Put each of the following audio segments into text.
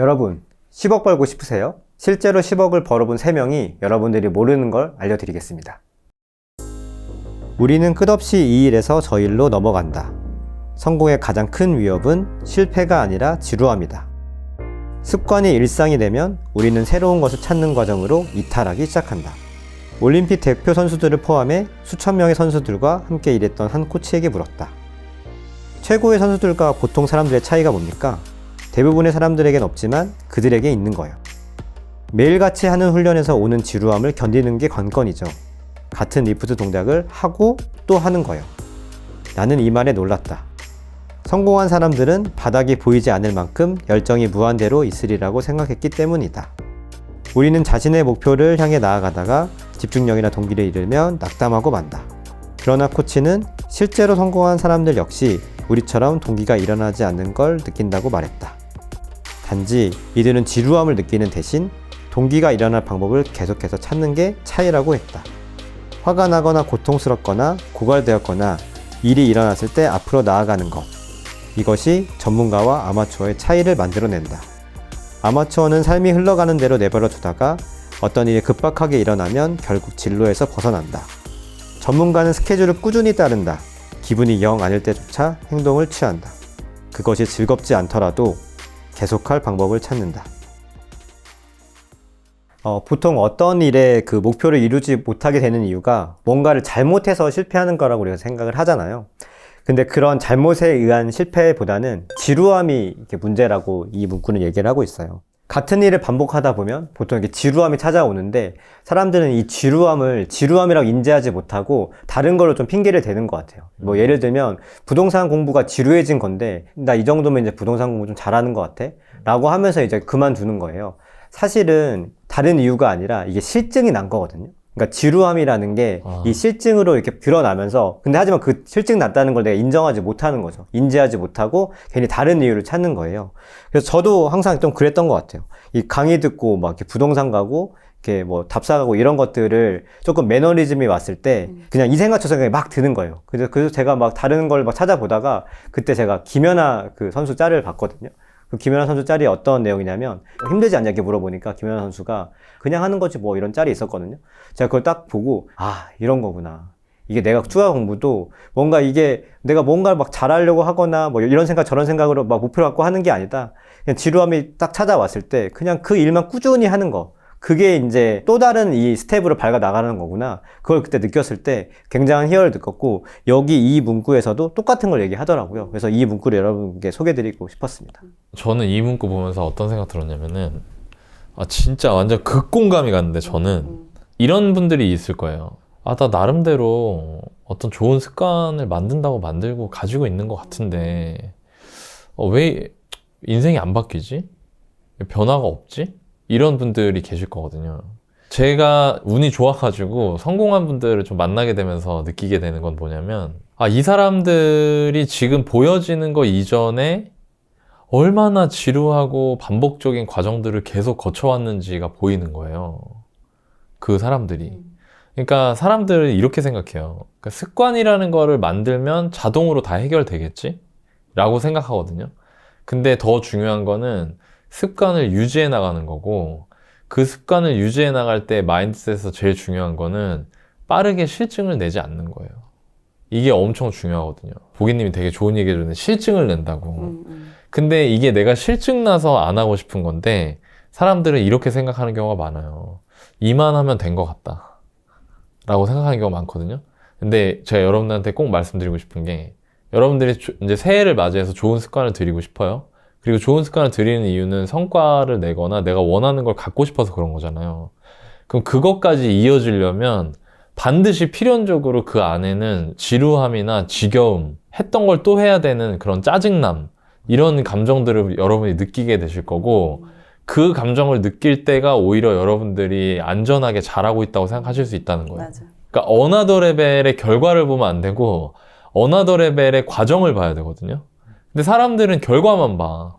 여러분, 10억 벌고 싶으세요? 실제로 10억을 벌어본 3명이 여러분들이 모르는 걸 알려드리겠습니다. 우리는 끝없이 이 일에서 저 일로 넘어간다. 성공의 가장 큰 위협은 실패가 아니라 지루함이다. 습관이 일상이 되면 우리는 새로운 것을 찾는 과정으로 이탈하기 시작한다. 올림픽 대표 선수들을 포함해 수천 명의 선수들과 함께 일했던 한 코치에게 물었다. 최고의 선수들과 보통 사람들의 차이가 뭡니까? 대부분의 사람들에겐 없지만 그들에게 있는 거예요. 매일같이 하는 훈련에서 오는 지루함을 견디는 게 관건이죠. 같은 리프트 동작을 하고 또 하는 거예요. 나는 이 말에 놀랐다. 성공한 사람들은 바닥이 보이지 않을 만큼 열정이 무한대로 있으리라고 생각했기 때문이다. 우리는 자신의 목표를 향해 나아가다가 집중력이나 동기를 잃으면 낙담하고 만다. 그러나 코치는 실제로 성공한 사람들 역시 우리처럼 동기가 일어나지 않는 걸 느낀다고 말했다. 단지 이들은 지루함을 느끼는 대신 동기가 일어날 방법을 계속해서 찾는 게 차이라고 했다. 화가 나거나 고통스럽거나 고갈되었거나 일이 일어났을 때 앞으로 나아가는 것. 이것이 전문가와 아마추어의 차이를 만들어낸다. 아마추어는 삶이 흘러가는 대로 내버려 두다가 어떤 일이 급박하게 일어나면 결국 진로에서 벗어난다. 전문가는 스케줄을 꾸준히 따른다. 기분이 영 아닐 때조차 행동을 취한다. 그것이 즐겁지 않더라도 계속할 방법을 찾는다. 보통 어떤 일에 그 목표를 이루지 못하게 되는 이유가 뭔가를 잘못해서 실패하는 거라고 우리가 생각을 하잖아요. 근데 그런 잘못에 의한 실패보다는 지루함이 이렇게 문제라고 이 문구는 얘기를 하고 있어요. 같은 일을 반복하다 보면 보통 이렇게 지루함이 찾아오는데 사람들은 이 지루함이라고 인지하지 못하고 다른 걸로 좀 핑계를 대는 것 같아요. 뭐 예를 들면 부동산 공부가 지루해진 건데 나 이 정도면 이제 부동산 공부 좀 잘하는 것 같아 라고 하면서 이제 그만두는 거예요. 사실은 다른 이유가 아니라 이게 실증이 난 거거든요. 그러니까 지루함이라는 게 이 실증으로 이렇게 드러나면서 근데 하지만 그 실증 났다는 걸 내가 인정하지 못하는 거죠. 인지하지 못하고 괜히 다른 이유를 찾는 거예요. 그래서 저도 항상 좀 그랬던 것 같아요. 이 강의 듣고 막 이렇게 부동산 가고 이렇게 뭐 답사 가고 이런 것들을 조금 매너리즘이 왔을 때 그냥 이 생각 저 생각이 막 드는 거예요. 그래서 제가 막 다른 걸 막 찾아보다가 그때 제가 김연아 그 선수 짤을 봤거든요. 그 김연아 선수 짤이 어떤 내용이냐면 힘들지 않냐 이렇게 물어보니까 김연아 선수가 그냥 하는 거지 뭐 이런 짤이 있었거든요. 제가 그걸 딱 보고 이런 거구나. 이게 내가 추가 공부도 뭔가 이게 내가 뭔가를 막 잘하려고 하거나 뭐 이런 생각 저런 생각으로 막 목표를 갖고 하는 게 아니다. 그냥 지루함이 딱 찾아왔을 때 그냥 그 일만 꾸준히 하는 거. 그게 이제 또 다른 이 스텝으로 밟아 나가는 거구나. 그걸 그때 느꼈을 때 굉장한 희열을 느꼈고 여기 이 문구에서도 똑같은 걸 얘기하더라고요. 그래서 이 문구를 여러분께 소개해드리고 싶었습니다. 저는 이 문구 보면서 어떤 생각 들었냐면은 진짜 완전 극공감이 갔는데 저는 이런 분들이 있을 거예요. 나 나름대로 어떤 좋은 습관을 만든다고 만들고 가지고 있는 것 같은데 왜 인생이 안 바뀌지? 변화가 없지? 이런 분들이 계실 거거든요. 제가 운이 좋아가지고 성공한 분들을 좀 만나게 되면서 느끼게 되는 건 뭐냐면 이 사람들이 지금 보여지는 거 이전에 얼마나 지루하고 반복적인 과정들을 계속 거쳐왔는지가 보이는 거예요. 그 사람들이. 그러니까 사람들은 이렇게 생각해요. 그러니까 습관이라는 거를 만들면 자동으로 다 해결되겠지? 라고 생각하거든요. 근데 더 중요한 거는 습관을 유지해 나가는 거고 그 습관을 유지해 나갈 때 마인드셋에서 제일 중요한 거는 빠르게 실증을 내지 않는 거예요. 이게 엄청 중요하거든요. 보기님이 되게 좋은 얘기 해줬는데 실증을 낸다고. 근데 이게 내가 실증 나서 안 하고 싶은 건데 사람들은 이렇게 생각하는 경우가 많아요. 이만하면 된 것 같다 라고 생각하는 경우가 많거든요. 근데 제가 여러분들한테 꼭 말씀드리고 싶은 게 여러분들이 이제 새해를 맞이해서 좋은 습관을 들이고 싶어요. 그리고 좋은 습관을 들이는 이유는 성과를 내거나 내가 원하는 걸 갖고 싶어서 그런 거잖아요. 그럼 그것까지 이어지려면 반드시 필연적으로 그 안에는 지루함이나 지겨움, 했던 걸 또 해야 되는 그런 짜증남, 이런 감정들을 여러분이 느끼게 되실 거고 그 감정을 느낄 때가 오히려 여러분들이 안전하게 잘하고 있다고 생각하실 수 있다는 거예요. 맞아. 그러니까 어나더 레벨의 결과를 보면 안 되고 어나더 레벨의 과정을 봐야 되거든요. 근데 사람들은 결과만 봐.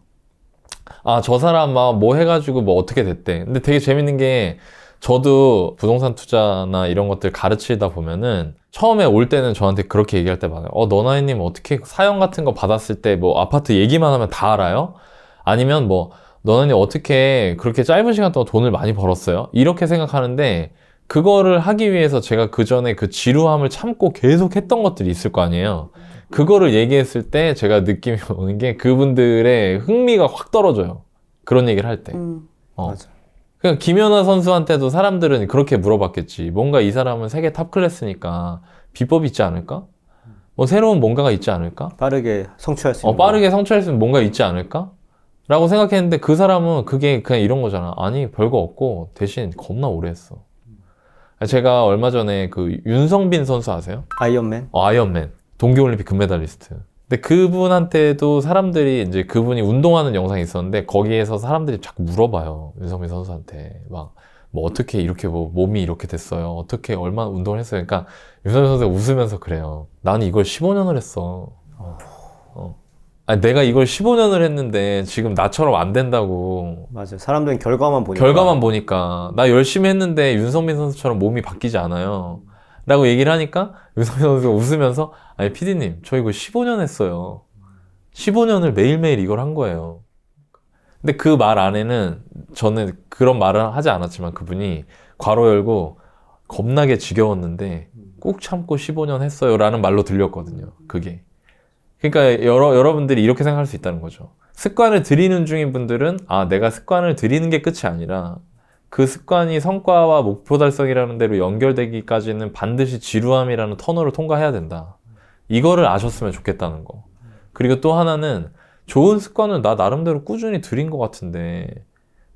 저 사람 뭐 해가지고 뭐 어떻게 됐대. 근데 되게 재밌는 게 저도 부동산 투자나 이런 것들 가르치다 보면은 처음에 올 때는 저한테 그렇게 얘기할 때 많아요. 너나이님 어떻게 사연 같은 거 받았을 때 뭐 아파트 얘기만 하면 다 알아요? 아니면 뭐 너네 어떻게 그렇게 짧은 시간 동안 돈을 많이 벌었어요? 이렇게 생각하는데 그거를 하기 위해서 제가 그 전에 그 지루함을 참고 계속 했던 것들이 있을 거 아니에요. 그거를 얘기했을 때 제가 느낌이 오는 게 그분들의 흥미가 확 떨어져요. 그런 얘기를 할 때. 맞아. 그러니까 김연아 선수한테도 사람들은 그렇게 물어봤겠지. 뭔가 이 사람은 세계 탑 클래스니까 비법이 있지 않을까? 뭐 새로운 뭔가가 있지 않을까? 빠르게 성취할 수 있는 빠르게 성취할 수 있는 뭔가 있지 않을까? 라고 생각했는데 그 사람은 그게 그냥 이런 거잖아. 아니 별거 없고 대신 겁나 오래 했어. 제가 얼마 전에 그 윤성빈 선수 아세요? 아이언맨? 아이언맨 동계올림픽 금메달리스트. 근데 그분한테도 사람들이 이제 그분이 운동하는 영상이 있었는데 거기에서 사람들이 자꾸 물어봐요. 윤성빈 선수한테 막 뭐 어떻게 이렇게 뭐 몸이 이렇게 됐어요? 어떻게 얼마나 운동을 했어요? 그러니까 윤성빈 선수가 웃으면서 그래요. 나는 이걸 15년을 했어. 아니, 내가 이걸 15년을 했는데 지금 나처럼 안 된다고. 맞아요. 사람들은 결과만 보니까 나 열심히 했는데 윤성빈 선수처럼 몸이 바뀌지 않아요. 라고 얘기를 하니까 윤성빈 선수가 웃으면서 아니 PD님 저 이거 15년 했어요. 15년을 매일매일 이걸 한 거예요. 근데 그 말 안에는 저는 그런 말을 하지 않았지만 그분이 괄호 열고 겁나게 지겨웠는데 꾹 참고 15년 했어요 라는 말로 들렸거든요. 그게. 그러니까 여러분들이 이렇게 생각할 수 있다는 거죠. 습관을 들이는 중인 분들은 내가 습관을 들이는 게 끝이 아니라 그 습관이 성과와 목표 달성이라는 데로 연결되기까지는 반드시 지루함이라는 터널을 통과해야 된다. 이거를 아셨으면 좋겠다는 거. 그리고 또 하나는 좋은 습관을 나 나름대로 꾸준히 들인 것 같은데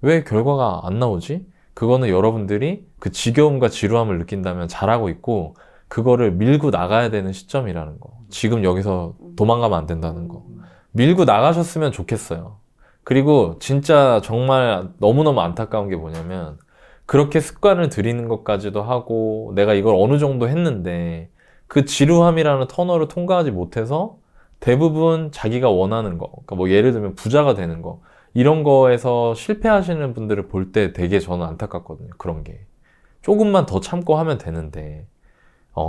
왜 결과가 안 나오지? 그거는 여러분들이 그 지겨움과 지루함을 느낀다면 잘하고 있고 그거를 밀고 나가야 되는 시점이라는 거. 지금 여기서 도망가면 안 된다는 거. 밀고 나가셨으면 좋겠어요. 그리고 진짜 정말 너무너무 안타까운 게 뭐냐면 그렇게 습관을 들이는 것까지도 하고 내가 이걸 어느 정도 했는데 그 지루함이라는 터널을 통과하지 못해서 대부분 자기가 원하는 거, 그러니까 뭐 예를 들면 부자가 되는 거 이런 거에서 실패하시는 분들을 볼 때 되게 저는 안타깝거든요. 그런 게 조금만 더 참고 하면 되는데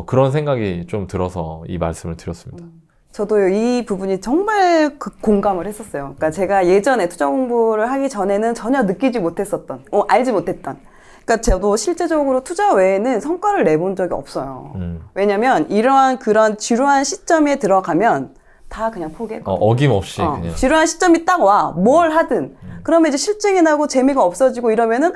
그런 생각이 좀 들어서 이 말씀을 드렸습니다. 저도 이 부분이 정말 공감을 했었어요. 그러니까 제가 예전에 투자 공부를 하기 전에는 전혀 느끼지 못했었던, 알지 못했던. 그러니까 저도 실제적으로 투자 외에는 성과를 내본 적이 없어요. 왜냐면 이러한 그런 지루한 시점에 들어가면 다 그냥 포기했거든요. 어김없이 그냥. 지루한 시점이 딱 와. 뭘 하든. 그러면 이제 실증이 나고 재미가 없어지고 이러면은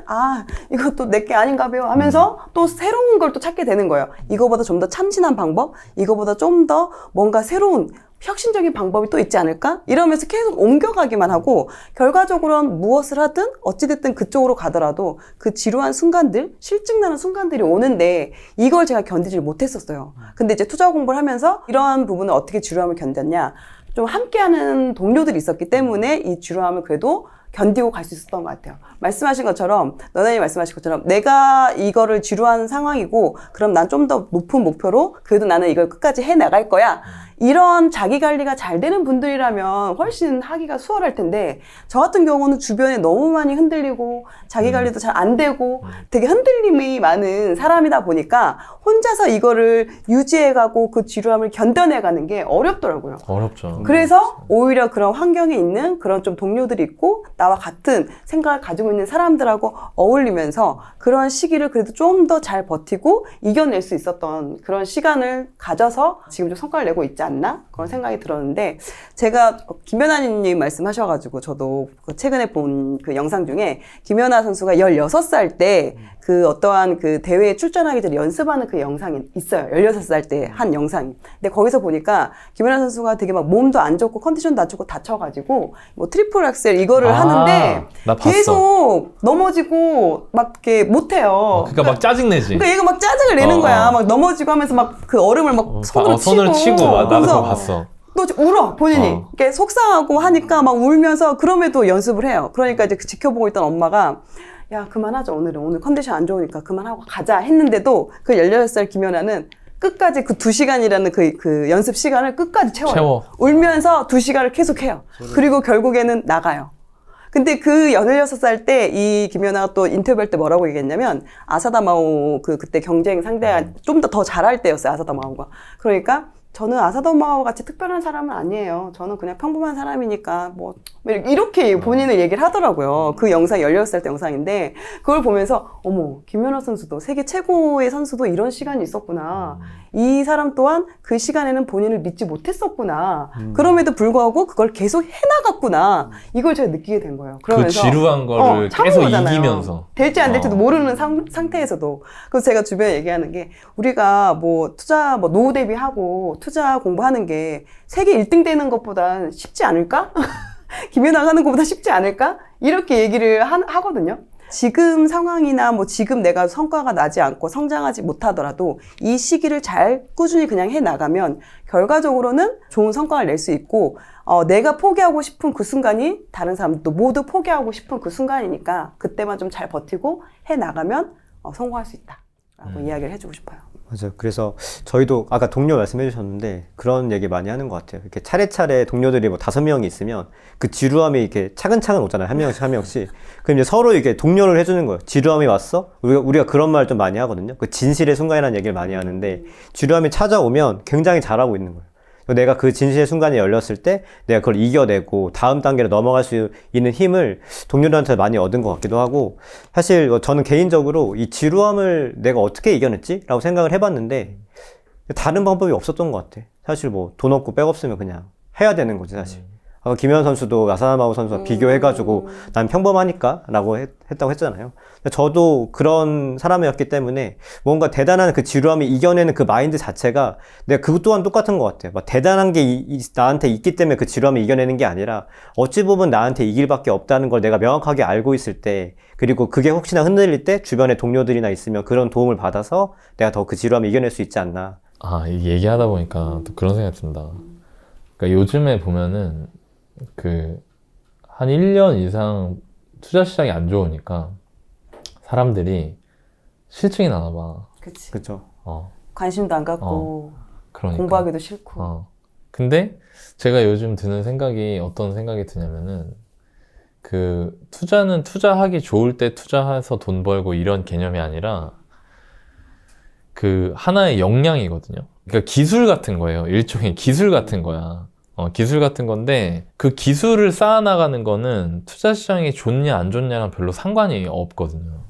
이것도 내게 아닌가 봐요 하면서 또 새로운 걸 또 찾게 되는 거예요. 이거보다 좀 더 참신한 방법, 이거보다 좀 더 뭔가 새로운 혁신적인 방법이 또 있지 않을까? 이러면서 계속 옮겨가기만 하고 결과적으로는 무엇을 하든 어찌됐든 그쪽으로 가더라도 그 지루한 순간들, 실증나는 순간들이 오는데 이걸 제가 견디질 못했었어요. 근데 이제 투자 공부를 하면서 이러한 부분을 어떻게 지루함을 견뎠냐? 좀 함께하는 동료들이 있었기 때문에 이 지루함을 그래도 견디고 갈 수 있었던 것 같아요. 말씀하신 것처럼, 너네님 말씀하신 것처럼 내가 이거를 지루한 상황이고 그럼 난 좀 더 높은 목표로 그래도 나는 이걸 끝까지 해나갈 거야. 이런 자기관리가 잘 되는 분들이라면 훨씬 하기가 수월할 텐데 저 같은 경우는 주변에 너무 많이 흔들리고 자기관리도 잘 안 되고 되게 흔들림이 많은 사람이다 보니까 혼자서 이거를 유지해가고 그 지루함을 견뎌내가는 게 어렵더라고요. 어렵죠. 그래서 오히려 그런 환경에 있는 그런 좀 동료들이 있고 나와 같은 생각을 가지고 있는 사람들하고 어울리면서 그런 시기를 그래도 좀 더 잘 버티고 이겨낼 수 있었던 그런 시간을 가져서 지금 좀 성과를 내고 있지 않나? 그런 생각이 들었는데 제가 김연아님 말씀하셔가지고 저도 최근에 본 그 영상 중에 김연아 선수가 16살 때 그 어떠한 그 대회에 출전하기 전에 연습하는 그 영상이 있어요. 16살 때 한 영상이. 근데 거기서 보니까 김연아 선수가 되게 막 몸도 안 좋고 컨디션도 안 좋고 다쳐가지고 뭐 트리플 악셀 이거를 하는데 나 봤어. 계속 넘어지고 막 이렇게 못해요. 그러니까 막 짜증내지. 그러니까 얘가 막 짜증을 내는 거야. 막 넘어지고 하면서 막 그 얼음을 막 손으로 치고. 나도 그래서 그거 봤어. 또 울어 본인이. 이렇게 속상하고 하니까 막 울면서 그럼에도 연습을 해요. 그러니까 이제 그 지켜보고 있던 엄마가 야 그만하자 오늘 컨디션 안 좋으니까 그만하고 가자 했는데도 그 16살 김연아는 끝까지 그 2시간이라는 그 연습 시간을 끝까지 채워요. 울면서 2시간을 계속 해요. 그리고 결국에는 나가요. 근데 그 16살 때 이 김연아가 또 인터뷰할 때 뭐라고 얘기했냐면 아사다마오 그때 경쟁 상대가 좀 더 잘할 때였어요. 아사다마오가. 그러니까 저는 아사도마와 같이 특별한 사람은 아니에요. 저는 그냥 평범한 사람이니까 뭐 이렇게 본인을 얘기를 하더라고요. 그 영상이 16살 때 영상인데 그걸 보면서 어머 김연아 선수도 세계 최고의 선수도 이런 시간이 있었구나. 이 사람 또한 그 시간에는 본인을 믿지 못했었구나. 그럼에도 불구하고 그걸 계속 해나갔구나. 이걸 제가 느끼게 된 거예요. 그 지루한 거를 참은 계속 거잖아요. 이기면서 될지 안 될지도 모르는 상태에서도. 그래서 제가 주변에 얘기하는 게 우리가 뭐 투자 뭐 노후 대비하고 투자 공부하는 게 세계 1등 되는 것보단 쉽지 않을까? 김연아가 하는 것보다 쉽지 않을까? 이렇게 얘기를 하거든요. 지금 상황이나 뭐 지금 내가 성과가 나지 않고 성장하지 못하더라도 이 시기를 잘 꾸준히 그냥 해 나가면 결과적으로는 좋은 성과를 낼 수 있고 내가 포기하고 싶은 그 순간이 다른 사람도 모두 포기하고 싶은 그 순간이니까 그때만 좀 잘 버티고 해 나가면 성공할 수 있다라고 이야기를 해주고 싶어요. 맞아요. 그래서 저희도 아까 동료 말씀해 주셨는데 그런 얘기 많이 하는 것 같아요. 이렇게 차례차례 동료들이 뭐 5명이 있으면 그 지루함이 이렇게 차근차근 오잖아요. 한 명씩 한 명씩. 그럼 이제 서로 이렇게 독려를 해주는 거예요. 지루함이 왔어? 우리가 그런 말 좀 많이 하거든요. 그 진실의 순간이라는 얘기를 많이 하는데 지루함이 찾아오면 굉장히 잘하고 있는 거예요. 내가 그 진실의 순간이 열렸을 때 내가 그걸 이겨내고 다음 단계로 넘어갈 수 있는 힘을 동료들한테 많이 얻은 것 같기도 하고 사실 저는 개인적으로 이 지루함을 내가 어떻게 이겨냈지? 라고 생각을 해봤는데 다른 방법이 없었던 것 같아. 사실 뭐 돈 없고 백 없으면 그냥 해야 되는 거지 사실. 아까 김현 선수도 아사나마오 선수와 비교해가지고 난 평범하니까 라고 했다고 했잖아요. 저도 그런 사람이었기 때문에 뭔가 대단한 그 지루함을 이겨내는 그 마인드 자체가 내가 그것 또한 똑같은 것 같아요. 막 대단한 게 나한테 있기 때문에 그 지루함을 이겨내는 게 아니라 어찌 보면 나한테 이길 밖에 없다는 걸 내가 명확하게 알고 있을 때 그리고 그게 혹시나 흔들릴 때 주변에 동료들이나 있으면 그런 도움을 받아서 내가 더 그 지루함을 이겨낼 수 있지 않나. 아, 이 얘기하다 보니까 또 그런 생각이 든다. 그러니까 요즘에 보면은 한 1년 이상 투자 시장이 안 좋으니까 사람들이 실증이 나나 봐. 그치. 그렇죠. 관심도 안 갖고 그러니까. 공부하기도 싫고. 근데 제가 요즘 드는 생각이 어떤 생각이 드냐면은 투자는 투자하기 좋을 때 투자해서 돈 벌고 이런 개념이 아니라 하나의 역량이거든요. 그러니까 기술 같은 거예요. 일종의 기술 같은 거야. 기술 같은 건데 그 기술을 쌓아나가는 거는 투자 시장이 좋냐 안 좋냐랑 별로 상관이 없거든요.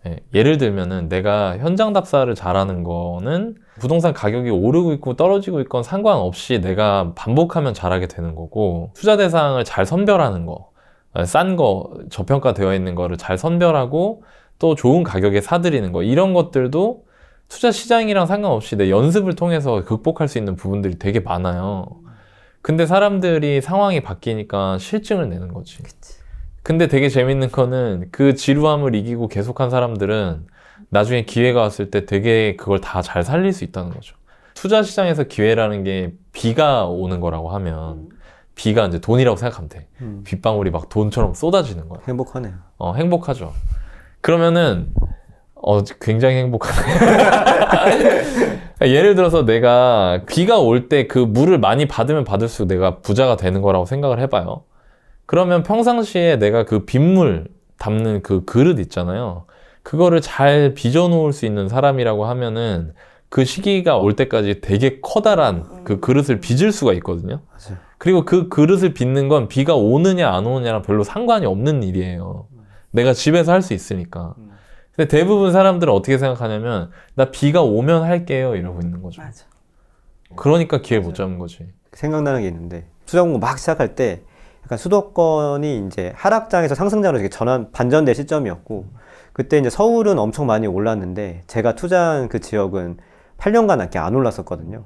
예, 예를 들면은 내가 현장 답사를 잘하는 거는 부동산 가격이 오르고 있고 떨어지고 있건 상관없이 내가 반복하면 잘하게 되는 거고 투자 대상을 잘 선별하는 거, 싼 거, 저평가되어 있는 거를 잘 선별하고 또 좋은 가격에 사들이는 거 이런 것들도 투자 시장이랑 상관없이 내 연습을 통해서 극복할 수 있는 부분들이 되게 많아요. 근데 사람들이 상황이 바뀌니까 실증을 내는 거지. 그치. 근데 되게 재밌는 거는 그 지루함을 이기고 계속한 사람들은 나중에 기회가 왔을 때 되게 그걸 다 잘 살릴 수 있다는 거죠. 투자 시장에서 기회라는 게 비가 오는 거라고 하면 비가 이제 돈이라고 생각하면 돼. 빗방울이 막 돈처럼 쏟아지는 거야. 행복하네요. 행복하죠. 그러면은 굉장히 행복하네. 예를 들어서 내가 비가 올 때 그 물을 많이 받으면 받을수록 내가 부자가 되는 거라고 생각을 해봐요. 그러면 평상시에 내가 그 빗물 담는 그 그릇 있잖아요. 그거를 잘 빚어놓을 수 있는 사람이라고 하면은 그 시기가 올 때까지 되게 커다란 그 그릇을 빚을 수가 있거든요. 맞아요. 그리고 그 그릇을 빚는 건 비가 오느냐 안 오느냐랑 별로 상관이 없는 일이에요. 내가 집에서 할 수 있으니까. 근데 대부분 사람들은 어떻게 생각하냐면 나 비가 오면 할게요 이러고 있는 거죠. 맞아. 그러니까 기회 못 잡는 거지. 생각나는 게 있는데 투자 공부 막 시작할 때 약간 수도권이 이제 하락장에서 상승장으로 이렇게 반전될 시점이었고 그때 이제 서울은 엄청 많이 올랐는데 제가 투자한 그 지역은 8년간 이렇게 안 올랐었거든요.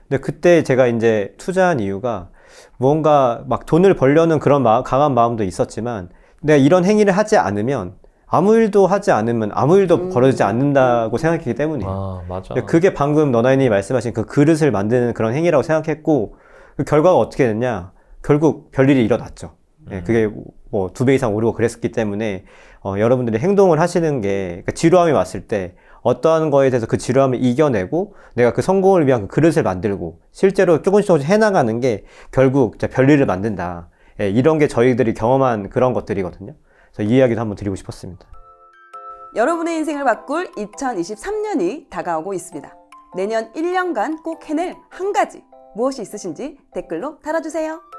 근데 그때 제가 이제 투자한 이유가 뭔가 막 돈을 벌려는 그런 강한 마음도 있었지만 내가 이런 행위를 하지 않으면 아무 일도 하지 않으면 아무 일도 벌어지지 않는다고 생각했기 때문이에요. 아, 맞아. 그게 방금 너나이님이 말씀하신 그 그릇을 만드는 그런 행위라고 생각했고 그 결과가 어떻게 됐냐? 결국 별일이 일어났죠. 그게 뭐 2배 이상 오르고 그랬기 때문에 여러분들이 행동을 하시는 게 그러니까 지루함이 왔을 때 어떠한 거에 대해서 그 지루함을 이겨내고 내가 그 성공을 위한 그 그릇을 만들고 실제로 조금씩 해나가는 게 결국 별일을 만든다. 이런 게 저희들이 경험한 그런 것들이거든요. 그래서 이 이야기도 한번 드리고 싶었습니다. 여러분의 인생을 바꿀 2023년이 다가오고 있습니다. 내년 1년간 꼭 해낼 한 가지 무엇이 있으신지 댓글로 달아주세요.